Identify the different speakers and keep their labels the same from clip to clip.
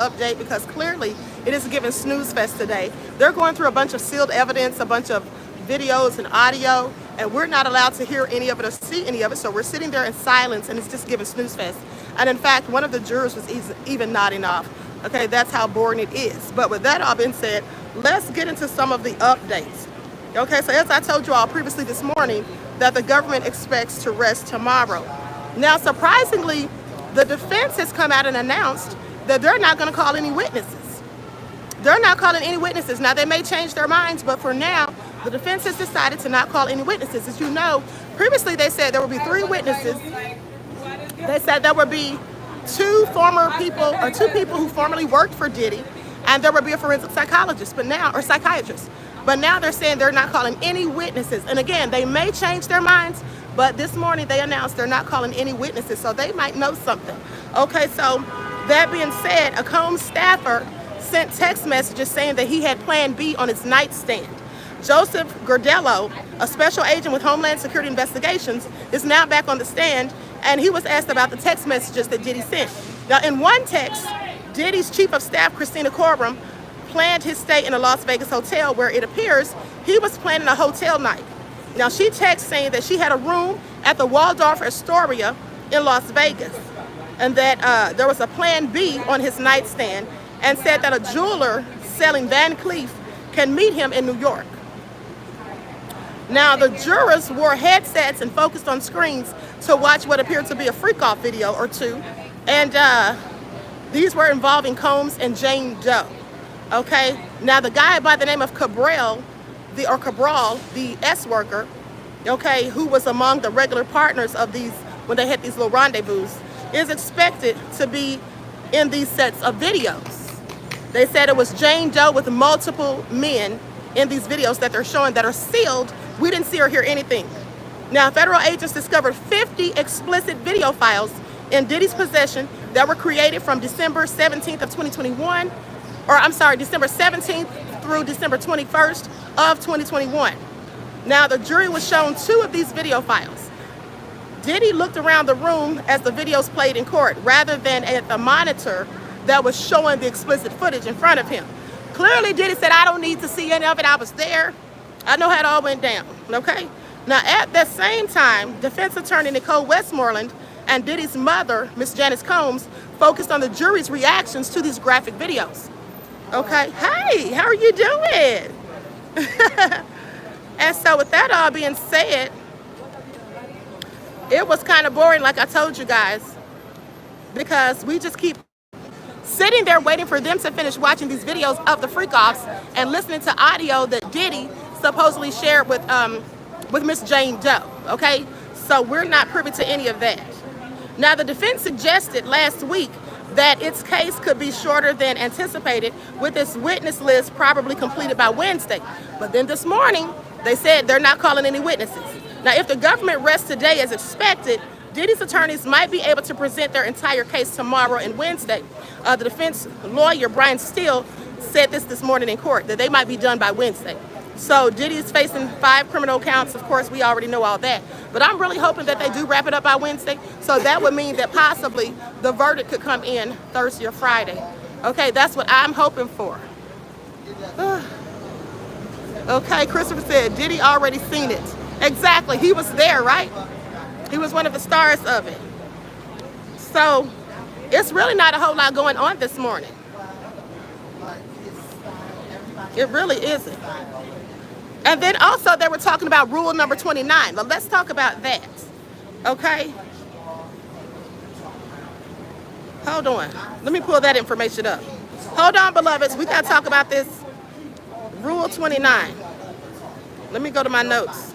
Speaker 1: update because clearly it is giving snooze fest today. They're going through a bunch of sealed evidence, a bunch of videos and audio, and we're not allowed to hear any of it or see any of it. So we're sitting there in silence, and it's just giving snooze fest. And in fact, one of the jurors was even nodding off. Okay, that's how boring it is. But with that all being said, let's get into some of the updates. Okay, so as I told you all previously this morning, that the government expects to rest tomorrow. Now, surprisingly, the defense has come out and announced that they're not going to call any witnesses. They're not calling any witnesses. Now, they may change their minds, but for now, the defense has decided to not call any witnesses. As you know, previously they said there would be 3 witnesses. They said there would be 2 people who formerly worked for Diddy, and there would be a forensic psychologist, or psychiatrist. But now they're saying they're not calling any witnesses. And again, they may change their minds, but this morning they announced they're not calling any witnesses, so they might know something. Okay, so that being said, a Combs staffer sent text messages saying that he had Plan B on his nightstand. Joseph Gordello, a special agent with Homeland Security Investigations, is now back on the stand, and he was asked about the text messages that Diddy sent. Now, in one text, Diddy's chief of staff, Courtroom, planned his stay in a Las Vegas hotel where it appears he was planning a hotel night. Now, she texted saying that she had a room at the Waldorf Astoria in Las Vegas, and that there was a Plan B on his nightstand, and said that a jeweler selling Van Cleef can meet him in New York. Now, the jurors wore headsets and focused on screens to watch what appeared to be a freak-off video or 2, and these were involving Combs and Jane Doe. Okay, now the guy by the name of Cabral, the S worker, okay, who was among the regular partners of these when they had these little rendezvous, is expected to be in these sets of videos. They said it was Jane Doe with multiple men in these videos that they're showing that are sealed. We didn't see or hear anything. Now, federal agents discovered 50 explicit video files in Diddy's possession that were created from December 17th of 2021, December 17th through December 21st of 2021. Now, the jury was shown 2 of these video files. Diddy looked around the room as the videos played in court, rather than at the monitor that was showing the explicit footage in front of him. Clearly, Diddy said, I don't need to see any of it. I was there. I know how it all went down, okay? Now, at the same time, defense attorney Nicole Westmoreland and Diddy's mother, Miss Janice Combs, focused on the jury's reactions to these graphic videos. Okay, hey, how are you doing? And so with that all being said, it was kind of boring, like I told you guys, because we just keep sitting there waiting for them to finish watching these videos of the freak-offs and listening to audio that Diddy supposedly shared with Miss Jane Doe, okay? So we're not privy to any of that. Now, the defense suggested last week that its case could be shorter than anticipated, with its witness list probably completed by Wednesday. But then this morning, they said they're not calling any witnesses. Now, if the government rests today as expected, Diddy's attorneys might be able to present their entire case tomorrow and Wednesday. The defense lawyer, Brian Steele, said this morning in court, that they might be done by Wednesday. So Diddy's facing 5 criminal counts. Of course, we already know all that. But I'm really hoping that they do wrap it up by Wednesday. So that would mean that possibly the verdict could come in Thursday or Friday. Okay, that's what I'm hoping for. Okay, Christopher said, Diddy already seen it. Exactly, he was there, right? He was one of the stars of it. So it's really not a whole lot going on this morning. It really isn't. And then also they were talking about rule number 29. Well, let's talk about that, okay? Hold on. Let me pull that information up. Hold on, beloveds. We got to talk about this rule 29. Let me go to my notes.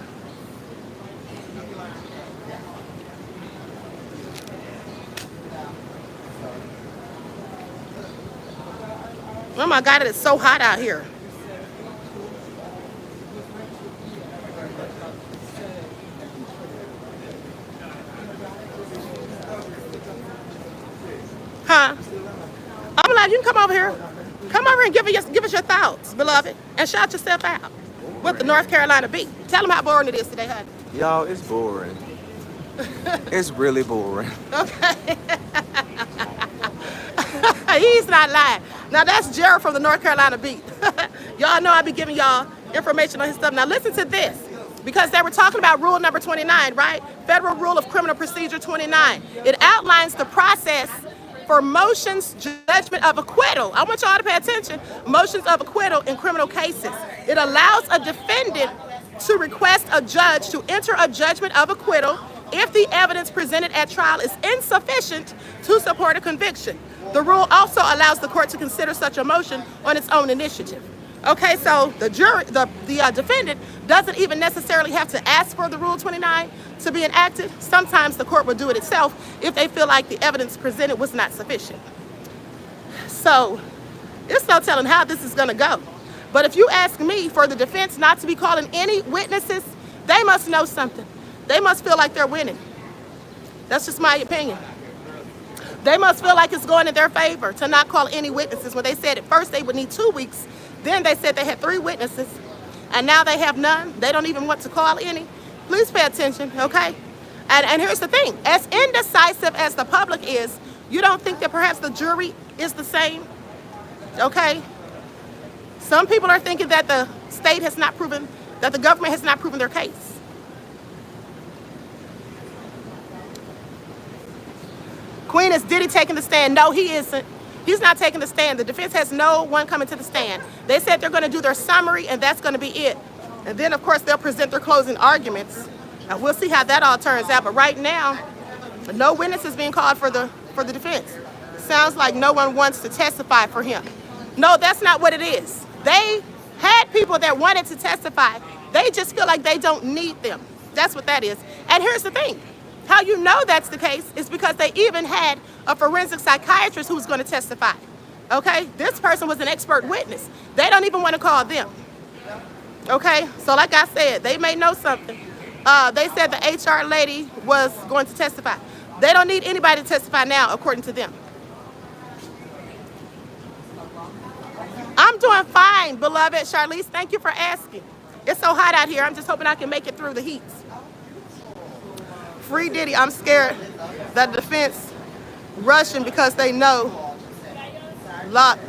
Speaker 1: Oh my God, it is so hot out here. Huh? I'm like, you can come over here. Come over and give us your thoughts, beloved, and shout yourself out with the North Carolina beat. Tell them how boring it is today, honey.
Speaker 2: Y'all, it's boring. It's really boring.
Speaker 1: Okay. He's not lying. Now that's Jared from the North Carolina beat. Y'all know I be giving y'all information on his stuff. Now listen to this, because they were talking about rule number 29, right? Federal Rule of Criminal Procedure 29. It outlines the process for motions judgment of acquittal. I want y'all to pay attention. Motions of acquittal in criminal cases. It allows a defendant to request a judge to enter a judgment of acquittal if the evidence presented at trial is insufficient to support a conviction. The rule also allows the court to consider such a motion on its own initiative. Okay, so the defendant doesn't even necessarily have to ask for the Rule 29 to be enacted. Sometimes the court will do it itself if they feel like the evidence presented was not sufficient. So it's no telling how this is going to go. But if you ask me, for the defense not to be calling any witnesses, they must know something. They must feel like they're winning. That's just my opinion. They must feel like it's going in their favor to not call any witnesses. When they said at first they would need 2 weeks, then they said they had 3 witnesses, and now they have none. They don't even want to call any. Please pay attention, okay? And here's the thing. As indecisive as the public is, you don't think that perhaps the jury is the same? Okay? Some people are thinking that the state has not proven, that the government has not proven their case. Queen, is Diddy taking the stand? No, he isn't. He's not taking the stand. The defense has no one coming to the stand. They said they're going to do their summary, and that's going to be it. And then, of course, they'll present their closing arguments. And we'll see how that all turns out. But right now, no witness is being called for the defense. Sounds like no one wants to testify for him. No, that's not what it is. They had people that wanted to testify. They just feel like they don't need them. That's what that is. And here's the thing. How you know that's the case is because they even had a forensic psychiatrist who was going to testify. Okay? This person was an expert witness. They don't even want to call them. Okay? So like I said, they may know something. They said the HR lady was going to testify. They don't need anybody to testify now, according to them. I'm doing fine, beloved. Charlize, thank you for asking. It's so hot out here. I'm just hoping I can make it through the heat. Free Diddy. I'm scared that the defense rushing because they know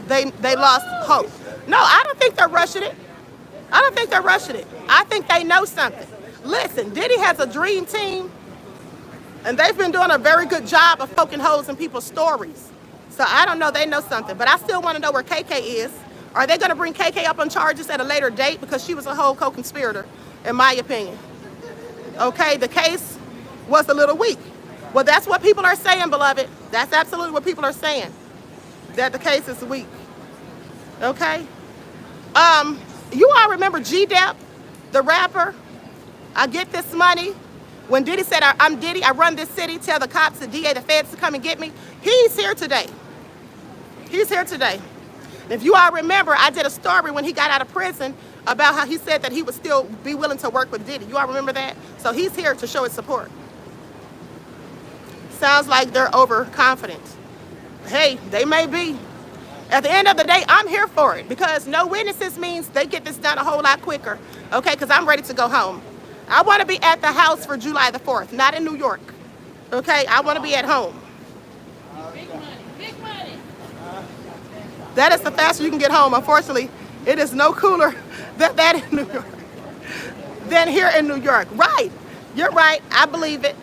Speaker 1: they lost hope. No, I don't think they're rushing it. I don't think they're rushing it. I think they know something. Listen, Diddy has a dream team, and they've been doing a very good job of poking holes in people's stories. So I don't know, they know something. But I still want to know where KK is. Are they going to bring KK up on charges at a later date? Because she was a whole co-conspirator, in my opinion. Okay, the case was a little weak. Well, that's what people are saying, beloved. That's absolutely what people are saying, that the case is weak. Okay? You all remember G-Dep, the rapper? I get this money. When Diddy said, I'm Diddy, I run this city, tell the cops, the DA, the feds to come and get me. He's here today. He's here today. And if you all remember, I did a story when he got out of prison about how he said that he would still be willing to work with Diddy. You all remember that? So he's here to show his support. Sounds like they're overconfident. Hey, they may be. At the end of the day, I'm here for it because no witnesses means they get this done a whole lot quicker. Okay, because I'm ready to go home. I want to be at the house for July the 4th, not in New York. Okay, I want to be at home.
Speaker 2: Big money, big money.
Speaker 1: That is the faster you can get home. Unfortunately, it is no cooler than that in New York than here in New York. Right, you're right. I believe it.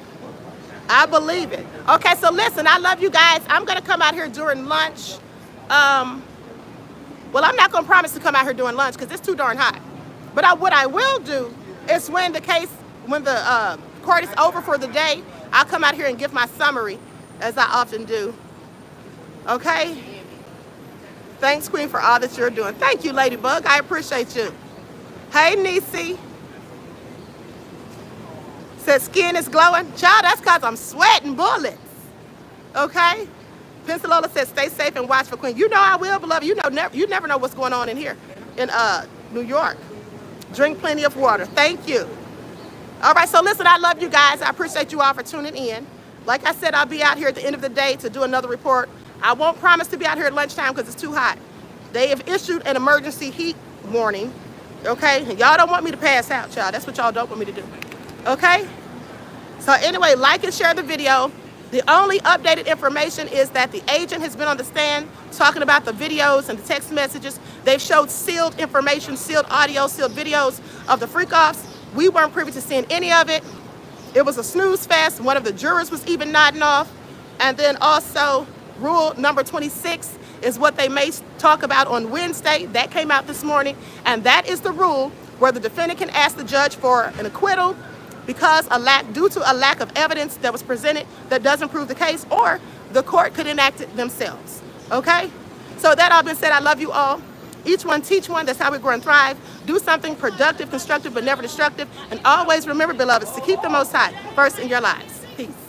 Speaker 1: I believe it. Okay, so listen, I love you guys. I'm going to come out here during lunch. Well, I'm not going to promise to come out here during lunch because it's too darn hot. But what I will do is when the court is over for the day, I'll come out here and give my summary, as I often do. Okay? Thanks, Queen, for all that you're doing. Thank you, Ladybug. I appreciate you. Hey, Niecy. Said skin is glowing. Child, that's because I'm sweating bullets. Okay? Pencilola says stay safe and watch for Queen. You know I will, beloved. You never know what's going on in here in New York. Drink plenty of water. Thank you. All right, so listen, I love you guys. I appreciate you all for tuning in. Like I said, I'll be out here at the end of the day to do another report. I won't promise to be out here at lunchtime because it's too hot. They have issued an emergency heat warning. Okay? And y'all don't want me to pass out, y'all. That's what y'all don't want me to do. Okay? So anyway, like and share the video. The only updated information is that the agent has been on the stand talking about the videos and the text messages. They've showed sealed information, sealed audio, sealed videos of the freak-offs. We weren't privy to seeing any of it. It was a snooze fest. One of the jurors was even nodding off. And then also, rule number 26 is what they may talk about on Wednesday. That came out this morning. And that is the rule where the defendant can ask the judge for an acquittal because due to a lack of evidence that was presented that doesn't prove the case, or the court could enact it themselves. Okay? So that all being said, I love you all. Each one teach one. That's how we grow and thrive. Do something productive, constructive, but never destructive. And always remember, beloveds, to keep the Most High first in your lives. Peace.